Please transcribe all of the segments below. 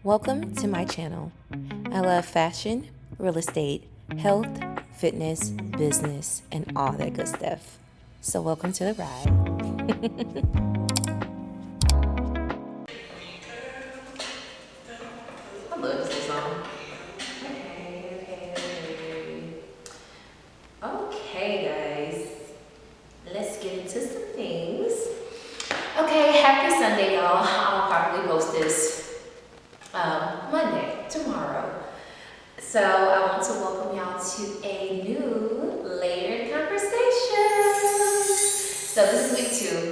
Welcome to my channel. I love fashion, real estate, health, fitness, business, and all that good stuff. So welcome to the ride. I love this song. Okay, guys. Let's get into some things. Okay, happy Sunday, y'all. I'll probably post this Monday, tomorrow. So I want to welcome y'all to a new layered conversation. So this is week 2.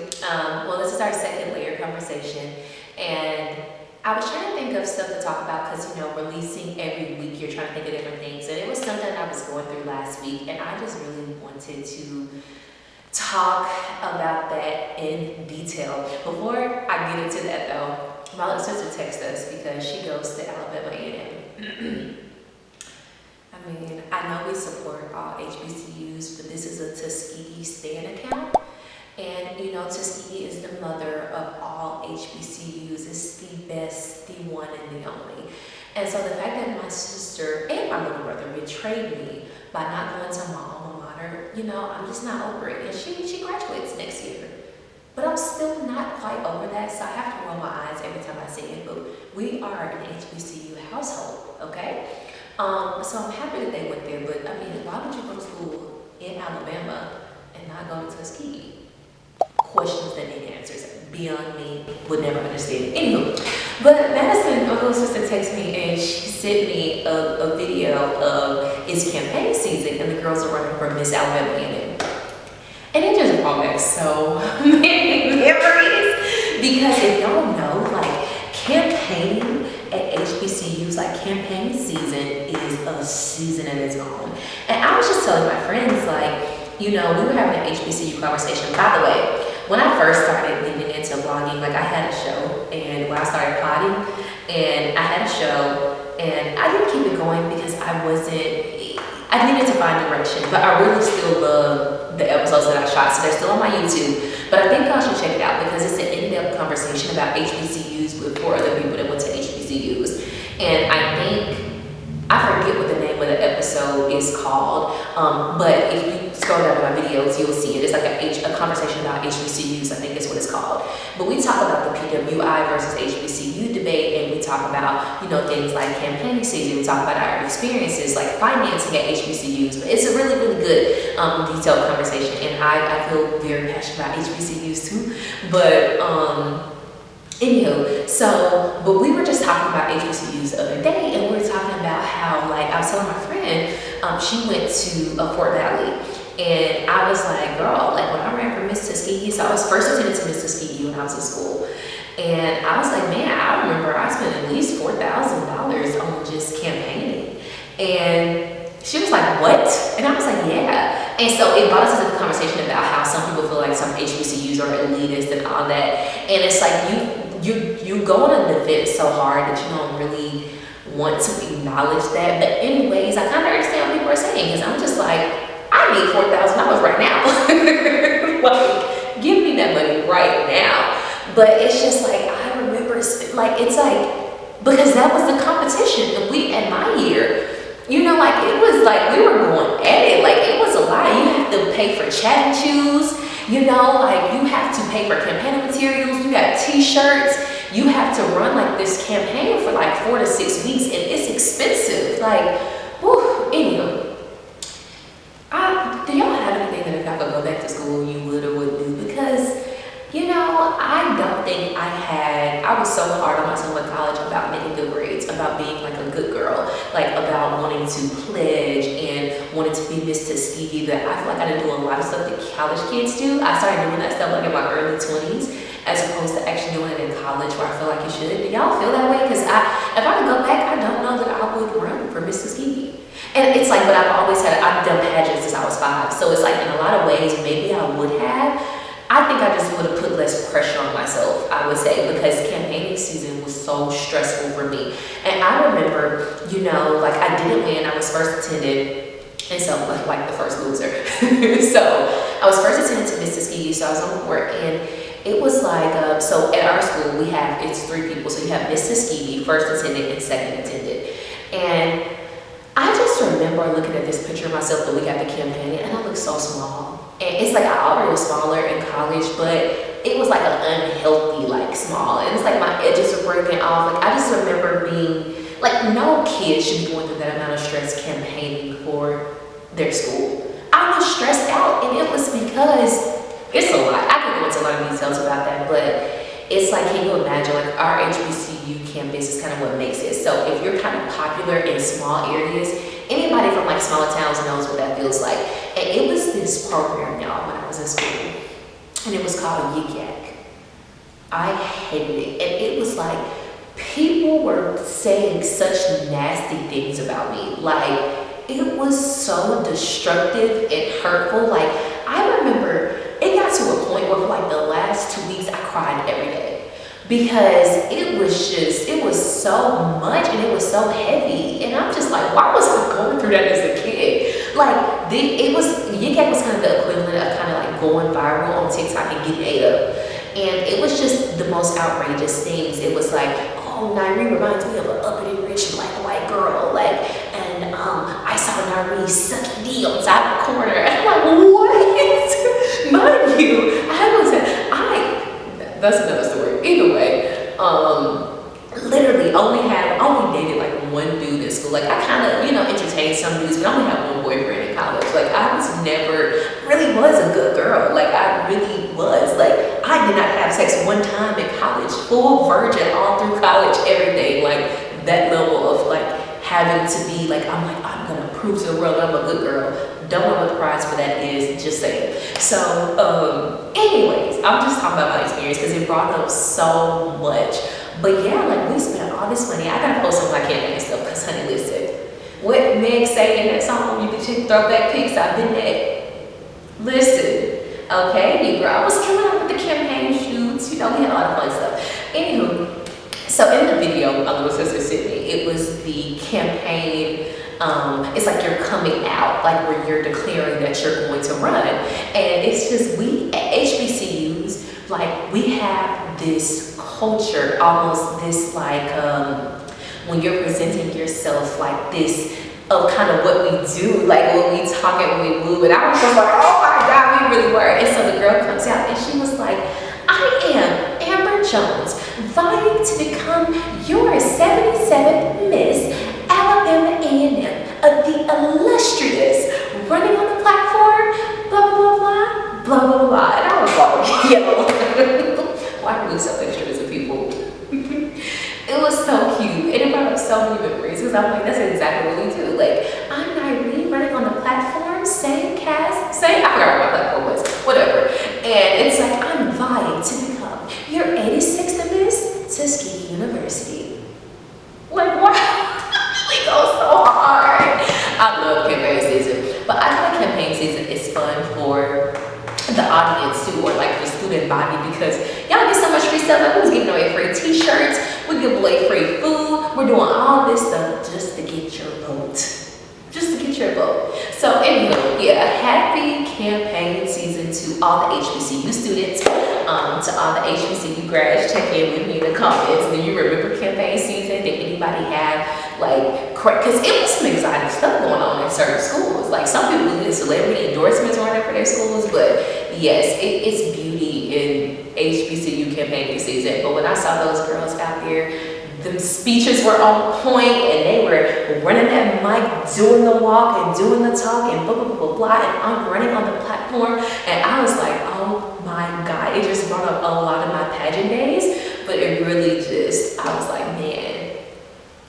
This is our second layered conversation, and I was trying to think of stuff to talk about because, releasing every week, you're trying to think of different things, and it was something I was going through last week, and I just really wanted to talk about that in detail. Before I get into that, though, my little sister texted us because she goes to Alabama A&M. I know we support all HBCUs, but this is a Tuskegee Stan account. And, Tuskegee is the mother of all HBCUs. It's the best, the one and the only. And so the fact that my sister and my little brother betrayed me by not going to my alma mater, I'm just not over it. And she graduates next year. But I'm still not quite over that, so I have to roll my eyes every time I see it. But we are an HBCU household, okay? So I'm happy that they went there, but why would you go to school in Alabama and not go to Tuskegee? Questions that need answers. Beyond me, would never understand it. Anywho, but Madison, my little sister, texted me and she sent me a video of it's campaign season and the girls are running for Miss Alabama A&M. And it just brought back so many memories. Because if y'all know, campaigning at HBCUs, campaign season is a season in its own. And I was just telling my friends, we were having an HBCU conversation. By the way, when I first started getting into vlogging, I had a show, and when I started potting, and I had a show, and I didn't keep it going because I needed to find direction, but I really still love the episodes that I shot, so they're still on my YouTube. But I think y'all should check it out because it's an in-depth conversation about HBCUs with 4 other people that went to HBCUs. And I forget what the name of the episode is called, but if you scroll down my videos, you'll see it. It's a conversation about HBCUs, I think is what it's called. But we talk about the PWI versus HBCU debate, and we talk about, things like campaign season. We talk about our experiences, like financing at HBCUs. But it's a really, really good, detailed conversation, and I feel very passionate about HBCUs too. But, anywho, but we were just talking about HBCUs the other day, and we were talking about how, I was telling my friend, she went to Fort Valley, and I was like, girl, when I ran for Miss Tuskegee, so I was first attended to Miss Tuskegee when I was in school, and I was like, man, I remember I spent at least $4,000 on just campaigning, and she was like, what? And I was like, yeah. And so it brought us into the conversation about how some people feel like some HBCUs are elitist and all that, and it's you go on a defense so hard that you don't really want to acknowledge that. But anyways, I kind of understand what people are saying, because I'm just like, I need $4,000 right now. Give me that money right now. But it's just I remember, it's because that was the competition. And we, at my year, it was we were going at it. It was a lot. You have to pay for chat and choose. You have to pay for campaign materials, you have t-shirts, you have to run this campaign for 4 to 6 weeks, and it's expensive. Anyway. Do y'all have anything that if y'all could go back to school, you would or wouldn't do? Because, I don't think I was so hard on myself in college about making good grades, about being a good girl, about wanting to pledge and wanting to be Miss Tuskegee, that I feel I didn't do a lot of stuff that college kids do. I started doing that stuff in my early 20s, as opposed to actually doing it in college where I feel like you should. Do y'all feel that way? Because if I could go back, I don't know that I would run for Miss Tuskegee. And it's but I've done pageants since I was 5. So it's in a lot of ways, maybe I would have. I think I just would have put less pressure on myself, I would say, because campaigning season was so stressful for me. And I remember, I didn't win. I was first attended, and so the first loser. So I was first attended to Miss Tuskegee, so I was on the court, and It was like, so at our school we have, it's 3 people. So you have Miss Tuskegee, first attendant and second attendant. And I just remember looking at this picture of myself the week after campaigning, and I looked so small. And it's like I already was smaller in college, but it was like an unhealthy, like small. And it's like my edges were breaking off. Like I just remember being, like no kid should be going through that amount of stress campaigning for their school. I was stressed out, and it was because it's a lot. I can go into a lot of details about that, but it's like, can you imagine, like our HBCU campus is kind of what makes it. So if you're kind of popular in small areas, anybody from like smaller towns knows what that feels like. And it was this program, y'all, when I was in school, and it was called Yik Yak. I hated it, and it was like people were saying such nasty things about me. Like it was so destructive and hurtful. Like I remember it got to a point where for like the last 2 weeks I cried every day because it was so much and it was so heavy, and I'm just like, why was I going through that as a kid? Like Yik Yak was kind of the equivalent of kind of like going viral on TikTok and getting ate up, and it was just the most outrageous things. It was like, oh, Nairi reminds me of an uppity rich black and white girl, like, and I saw Nairi sucking D on top of the corner, and I'm like, what? Mind you, that's another story. Either way, literally only dated like one dude in school. Like I kind of, entertained some dudes, but I only had one boyfriend in college. Like I really was a good girl. Like I really was. Like I did not have sex one time in college, full virgin all through college, everything. Like that level of like having to be like, I'm gonna prove to the world I'm a good girl. Don't know what the prize for that is, just saying. So, anyways, I'm just talking about my experience because it brought up so much. But yeah, like we spent all this money. I gotta post on my campaign stuff because, honey, listen, what Meg say in that song, you can check throwback pics, I've been there. Listen, okay, I was killing out with the campaign shoots, we had a lot of fun stuff. Anywho, so in the video, my little sister sent me, it was the campaign. It's like you're coming out, like where you're declaring that you're going to run. And it's just, we at HBCUs, like we have this culture, almost this like, when you're presenting yourself like this of kind of what we do, like when we talk and when we move. And I was just like, oh my God, we really were. And so the girl comes out and she was like, I am Amber Jones, vying to become your 77th Miss Alabama A&M, the illustrious, running on the platform, blah, blah, blah, blah, blah, blah, blah. And I was like, yo, why are we so extras of people? It was so cute, and it brought up so many memories, because I'm like, that's exactly what we do. Like, I'm Nairi running on the platform, same cast, I forgot what my platform was, whatever. And it's like, I'm vying to become your 86th Miss Tuskegee University. Like, wow. We go so hard. I love campaign season, but I feel like campaign season is fun for the audience too, or like the student body, because y'all get so much free stuff. Like we was giving away free t-shirts, we give away free food, we're doing all this stuff just to get your vote. Just to get your vote. So anyway, yeah, happy campaign season to all the HBCU students, to all the HBCU grads. Check in with me in the comments. Do you remember campaign season? Did anybody have like, because it was some exciting stuff going on in certain schools. Like some people did celebrity endorsements running for their schools, but yes, it's beauty in HBCU campaign season. But when I saw those girls out there, the speeches were on point, and they were running that mic, doing the walk and doing the talk and blah, blah, blah, blah, and I'm running on the platform, and I was like, oh my God, it just brought up a lot of my pageant days, but it really just, I was like, man,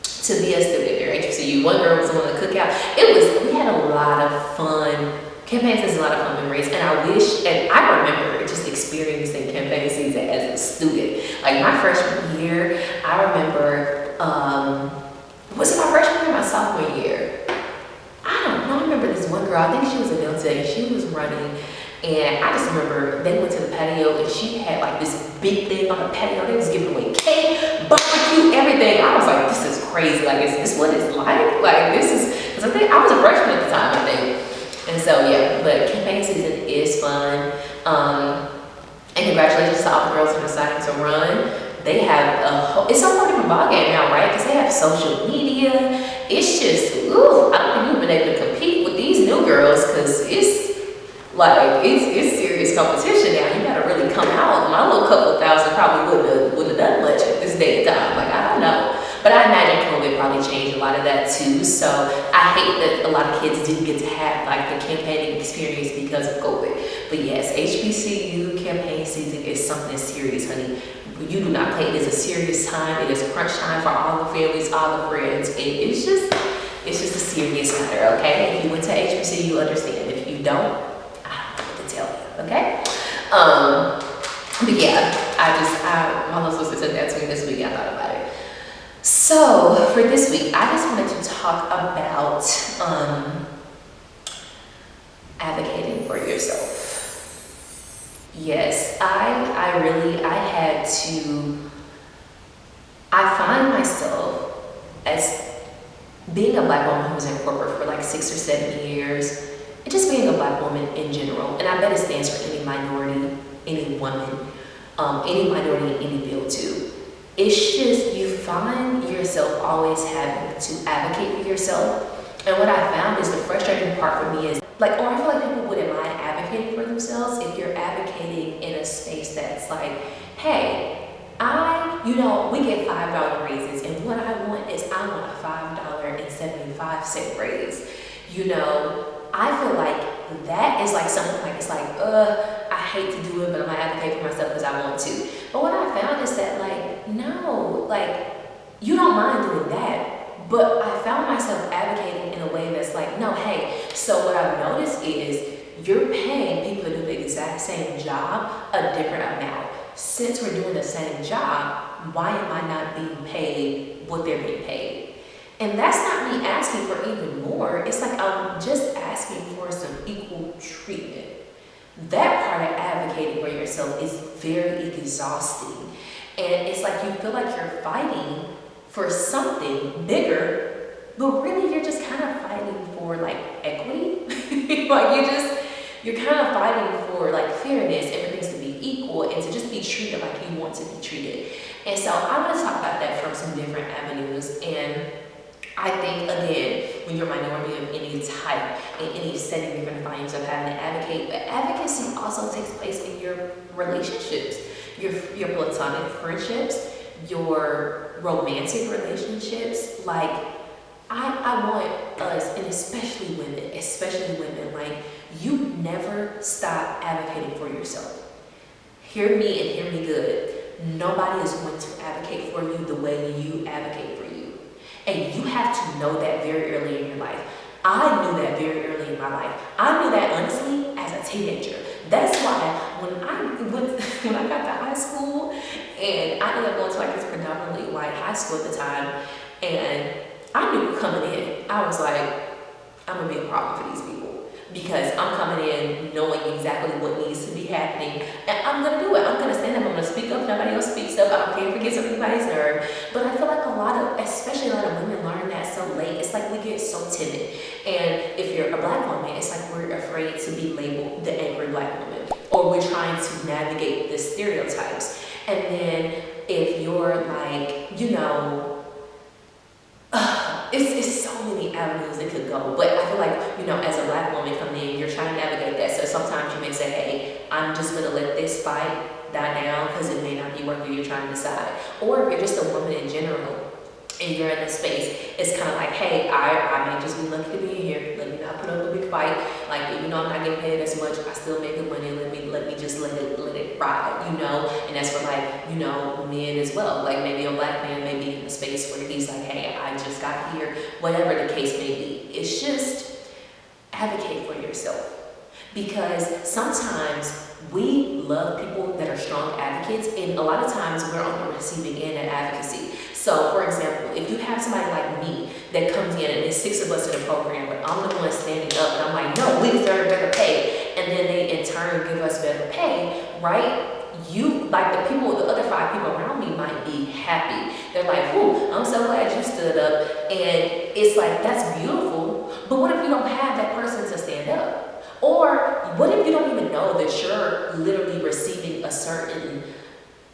to be a student there at HBCU, one girl was on the cookout, we had a lot of fun. Campaign season is a lot of fun memories, and I remember just experiencing campaign season as a student. Like my freshman year, I remember, was it my freshman year or my sophomore year? I don't know, I remember this one girl, I think she was a Delta, and she was running, and I just remember they went to the patio, and she had like this big thing on the patio, they was giving away cake, barbecue, everything. I was like, this is crazy, like is this what it's like? Like this is, because I think I was a freshman at the time, I think. And so yeah, but campaign season is fun. And congratulations to all the girls who decided to run. They have it's a whole different ballgame now, right? Because they have social media. It's just, ooh, I don't think you've been able to compete with these new girls, because it's like, it's serious competition now. You gotta really come out. My little couple thousand probably wouldn't have done much at this day and time. Like, I don't know. But I imagine COVID probably changed a lot of that too. So I hate that a lot of kids didn't get to have like the campaigning experience because of COVID. But yes, HBCU campaign season is something serious, honey. You do not play. It is a serious time. It is crunch time for all the families, all the friends. And it's just a serious matter, okay? If you went to HBCU, you understand. If you don't, I don't know what to tell you, okay? But yeah, my little sister said that to me this week. I thought about it. So for this week, I just wanted to talk about advocating for yourself. Yes, I find myself as being a Black woman who was in corporate for like 6 or 7 years, and just being a Black woman in general, and I bet it stands for any minority, any woman, any minority in any field too. It's just, you find yourself always having to advocate for yourself. And what I found is the frustrating part for me is, like, or I feel like people wouldn't mind advocating for themselves if you're advocating in a space that's like, hey, we get $5 raises, and what I want is I want a $5.75 raise. I feel like that is like something like, it's like, I hate to do it, but I'm gonna advocate for myself because I want to. But what I found is that, like, no, like, you don't mind doing that, but I found myself advocating in a way that's like, no, hey, so what I've noticed is you're paying people to do the exact same job a different amount. Since we're doing the same job, why am I not being paid what they're being paid? And that's not me asking for even more. It's like I'm just asking for some equal treatment. That part of advocating for yourself is very exhausting. And it's like you feel like you're fighting for something bigger, but really you're just kind of fighting for like equity. Like you're kind of fighting for like fairness and for things to be equal and to just be treated like you want to be treated. And so I want to talk about that from some different avenues. And I think, again, when you're a minority of any type, in any setting, you're going to find yourself having to advocate. But advocacy also takes place in your relationships, your platonic friendships, your romantic relationships. Like, I want us, and especially women, like, you never stop advocating for yourself. Hear me and hear me good. Nobody is going to advocate for you the way you advocate for you. And you have to know that very early in your life. I knew that very early in my life. I knew that honestly as a teenager. That's why when I got to high school, and I ended up going to like this predominantly white high school at the time, and I knew coming in, I was like, I'm gonna be a problem for these people. Because I'm coming in knowing exactly what needs to be happening, and I'm gonna do it. I'm gonna stand up, I'm gonna speak up, nobody else speaks up, I don't care if it gets on anybody's nerve. But I feel like especially a lot of women learn that so late. It's like we get so timid. And if you're a Black woman, it's like we're afraid to be labeled the angry Black woman, or we're trying to navigate the stereotypes. And then if you're like, it's so many avenues it could go. But I feel like, as a Black woman coming in, you're trying to navigate that. So sometimes you may say, hey, I'm just gonna let this fight die down because it may not be worth it, you're trying to decide. Or if you're just a woman in general and you're in a space, it's kind of like, hey, I may just be lucky to be in here. Let me not put up a big fight. Like, even though I'm not getting paid as much, I still make good money. Let me just let it ride, And that's for like, men as well. Like maybe a Black man may be in a space where he's like, hey, I just got here, whatever the case may be. It's just advocate for yourself. Because sometimes we love people that are strong advocates, and a lot of times we're on the receiving end of advocacy. So, for example, if you have somebody like me that comes in and there's 6 of us in a program, but I'm the one standing up and I'm like, no, we deserve better pay, and then they in turn give us better pay, right? The other 5 people around me might be happy. They're like, "Ooh, I'm so glad you stood up," and it's like, that's beautiful. But what if you don't have that person to stand up? Or what if you don't even know that you're literally receiving a certain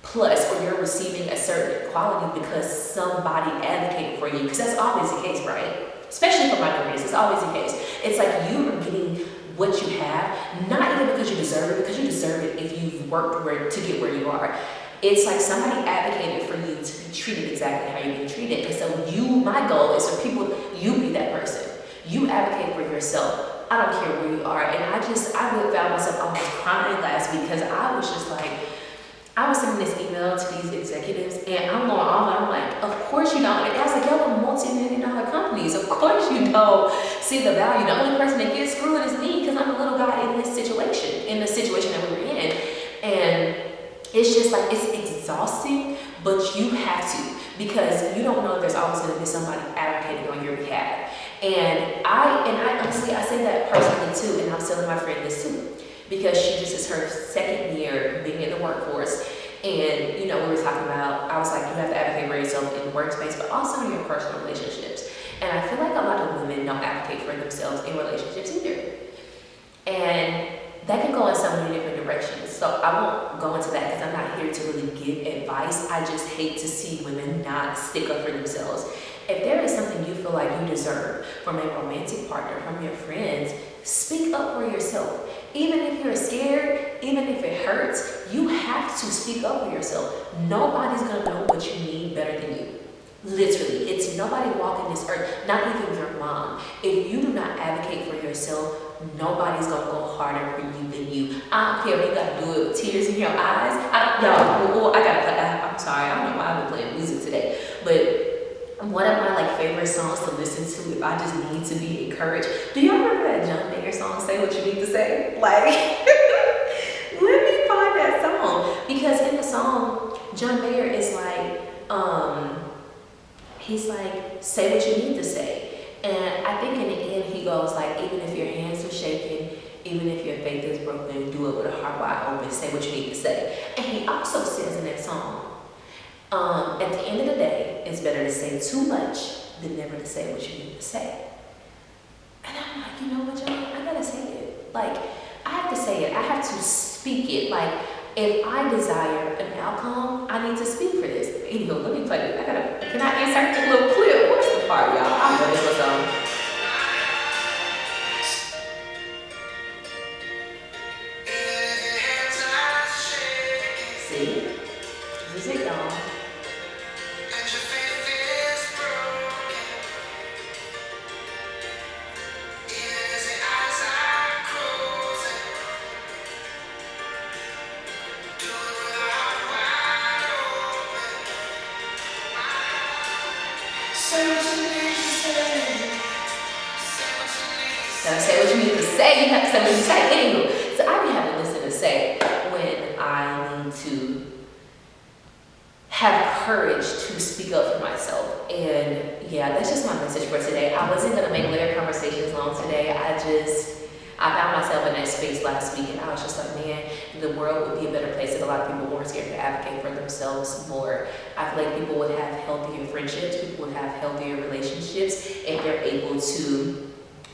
plus, or you're receiving a certain quality because somebody advocated for you? Because that's always the case, right? Especially for minorities, it's always the case. It's like you are getting what you have, not even because you deserve it, because you deserve it if you've worked to get where you are. It's like somebody advocated for you to be treated exactly how you're being treated. And so my goal is for people, you be that person. You advocate for yourself. I don't care where you are. And I found myself almost crying last week because I was just like, I was sending this email to these executives and I'm going on, I'm like, of course you don't. And I was like, y'all are multi-million-dollar companies. Of course you don't see the value. The only person that gets screwed is me because I'm a little guy in this situation, that we were in. And it's just like, it's exhausting, but you have to, because you don't know if there's always going to be somebody advocating on your behalf. And I honestly, I say that personally too, and I was telling my friend this too, because she just is her second year being in the workforce. And, we were talking about, I was like, you have to advocate for yourself in the workspace, but also in your personal relationships. And I feel like a lot of women don't advocate for themselves in relationships either. And that can go in so many different directions. So I won't go into that because I'm not here to really give advice. I just hate to see women not stick up for themselves. If there is something you feel like you deserve from a romantic partner, from your friends, speak up for yourself. Even if you're scared, even if it hurts, you have to speak up for yourself. Nobody's gonna know what you need better than you. Literally, it's nobody walking this earth, not even your mom. If you do not advocate for yourself, nobody's gonna go harder for you than you. I don't care if you gotta do it with tears in your eyes. I'm sorry, I don't know why I've been playing music today, but one of my favorite songs to listen to if I just need to be encouraged. Do y'all remember that John Mayer song, Say What You Need to Say? Let me find that song. Because in the song, John Mayer is like, he's like, say what you need to say. And I think in the end he goes like, even if your hands are shaking, even if your faith is broken, do it with a heart wide open, say what you need to say. And he also says in that song, at the end of the day, it's better to say too much than never to say what you need to say. And I'm like, you know what, John? I gotta say it. I have to say it. I have to speak it. If I desire an outcome, I need to speak for this. Anywho, let me play it. Can I insert the little clip? Where's the part, y'all? I know this was See? This is it, y'all. Gotta say what you need to say. You have to say what you say. Anywho, so I be having to listen to say when I need to have courage to speak up for myself. And yeah, that's just my message for today. I wasn't gonna make later conversations long today. I found myself in that space last week, and I was just like, man, the world would be a better place if a lot of people weren't scared to advocate for themselves more. I feel like people would have healthier friendships, people would have healthier relationships if they're able to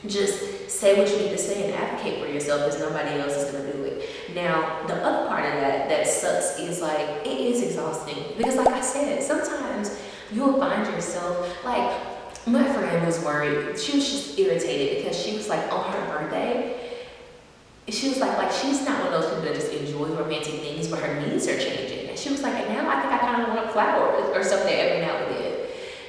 just say what you need to say and advocate for yourself, because nobody else is going to do it. Now, the other part of that sucks is it is exhausting. Because like I said, sometimes you'll find yourself, my friend was worried. She was just irritated because she was on her birthday, she was she's not one of those people that just enjoy romantic things, but her needs are changing. And she was like, and now I think I kind of want a flower or something every now and then.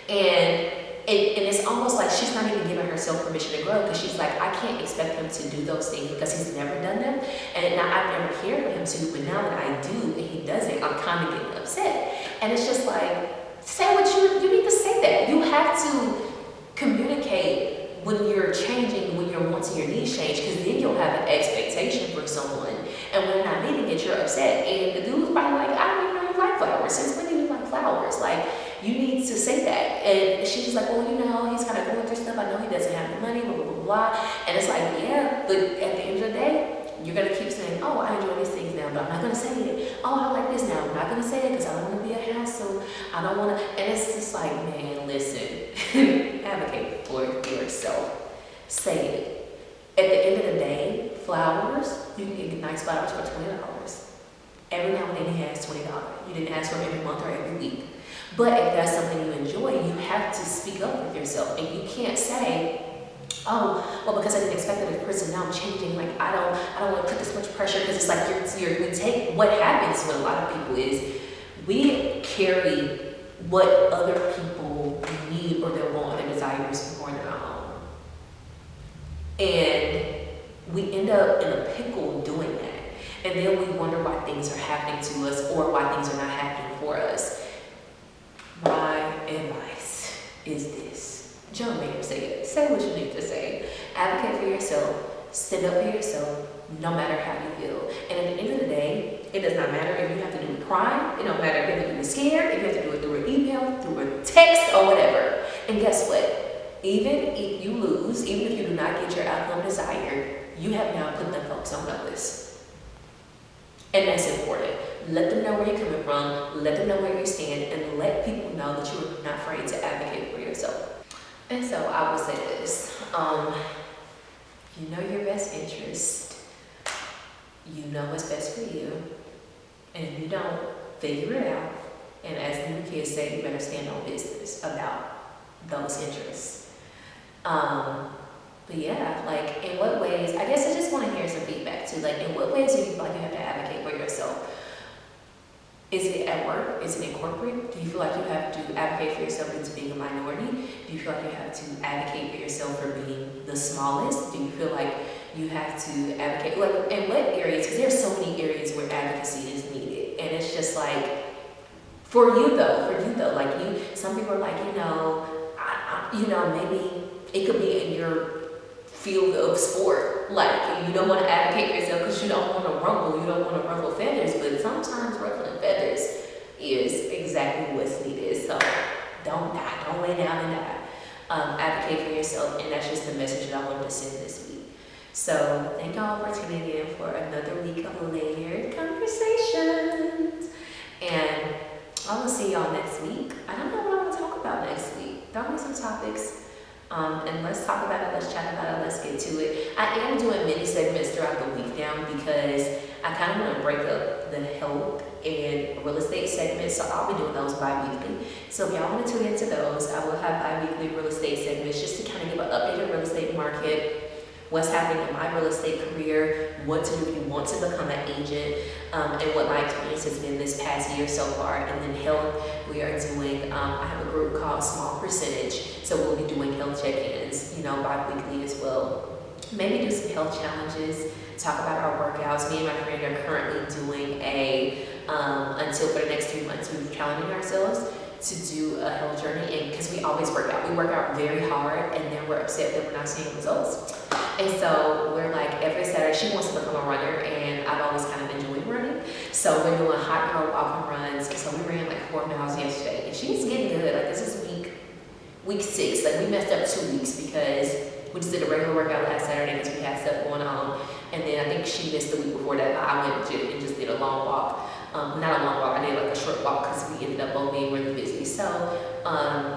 And it's almost like she's not even giving herself permission to grow, because she's like, I can't expect him to do those things because he's never done them. And now I've never cared for him to, but now that I do and he doesn't, I'm kind of getting upset. And it's just say what you need to say that. You have to communicate when you're changing, when you're wanting your needs change, because then you'll have an expectation for someone. And when you're not meeting it, you're upset. And the dude's probably like, I don't even know you like flowers. Since when do you like flowers? You need to say that. And she's just like, well, he's kind of going through stuff. I know he doesn't have the money, blah, blah, blah, blah. And it's like, yeah, but at the end of the day, you're going to keep saying, oh, I enjoy these things now, but I'm not going to say it. Oh, I like this now. I'm not going to say it because I don't want to be a hassle. I don't want to. And it's just like, man, listen, advocate for yourself. Say it. At the end of the day, flowers, you can get nice flowers for $20. Every now and then he has $20. You didn't ask for it every month or every week. But if that's something you enjoy, you have to speak up with yourself. And you can't say, oh, well, because I didn't expect that as a person, now I'm changing. Like, I don't want to put this much pressure, because it's like we take what happens with a lot of people is we carry what other people need or their want or their desires more than our own. And we end up in a pickle doing that. And then we wonder why things are happening to us or why things are not happening for us. My advice is this. John Mayer said it. Say what you need to say. Advocate for yourself. Stand up for yourself, no matter how you feel. And at the end of the day, it does not matter if you have to do it crying. It don't matter if you have to do it scared, if you have to do it through an email, through a text, or whatever. And guess what? Even if you lose, even if you do not get your outcome desired, you have now put them folks on notice. And that's important. Let them know where you're coming from, let them know where you stand, and let people know that you're not afraid to advocate for yourself. And so I will say this, you know your best interest, you know what's best for you, and if you don't, figure it out. And as the new kids say, you better stand on business about those interests. But yeah, like, in what ways, I guess I just want to hear some feedback too. Like, in what ways do you feel like you have to advocate for yourself? Is it at work? Is it in corporate? Do you feel like you have to advocate for yourself into being a minority? Do you feel like you have to advocate for yourself for being the smallest? Do you feel like you have to advocate, like, in what areas? Because there's so many areas where advocacy is needed. And it's just like, for you though, like, some people are like, maybe it could be in your field of sport. Like, you don't want to advocate for yourself because you don't want to ruffle feathers, but sometimes ruffling feathers is exactly what's needed. So don't lay down and die. Advocate for yourself, and that's just the message that I wanted to send this week. So thank y'all for tuning in for another week of layered conversations, and I will see y'all next week. I don't know what I'm going to talk about next week. Throw me some topics. And let's talk about it, let's chat about it, let's get to it. I am doing mini segments throughout the week now because I kind of want to break up the health and real estate segments, so I'll be doing those bi-weekly. So if y'all want to tune into those, I will have bi-weekly real estate segments just to kind of give an updated real estate market, what's happening in my real estate career, what to do if you want to become an agent, and what my experience has been this past year so far. And then health, we are doing, I have a group called Small Percentage, so we'll be doing health check-ins, bi-weekly as well. Maybe do some health challenges, talk about our workouts. Me and my friend are currently doing until for the next 3 months, we're challenging ourselves to do a health journey, and because we always work out. We work out very hard, and then we're upset that we're not seeing results. And so we're like, every Saturday, she wants to become a runner, and I've always kind of enjoyed running. So we're doing hot girl walking runs. So we ran like 4 miles yesterday, and she's getting good. Like, this is week 6. Like, we messed up 2 weeks because we just did a regular workout last Saturday because we had stuff going on. And then I think she missed the week before that. I went and just did a long walk. Not a long walk, I did like a short walk because we ended up both being really busy. So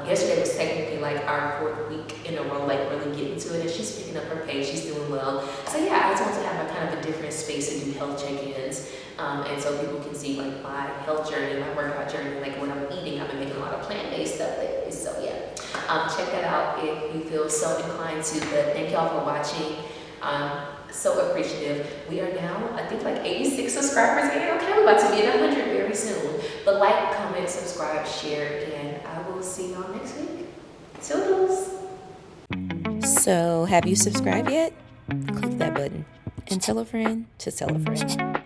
yesterday was technically like our 4th week in a row, like really getting to it, and she's picking up her pace, she's doing well. So yeah, I just want to have a kind of a different space to do health check-ins, and so people can see like my health journey, my workout journey, like what I'm eating. I've been making a lot of plant-based stuff lately, so yeah. Check that out if you feel so inclined to, but thank y'all for watching. So appreciative. We are now, I think, like 86 subscribers in. Okay, we're about to be at 100 very soon. But like, comment, subscribe, share, and I will see y'all next week. Toodles. So, have you subscribed yet? Click that button and tell a friend to tell a friend.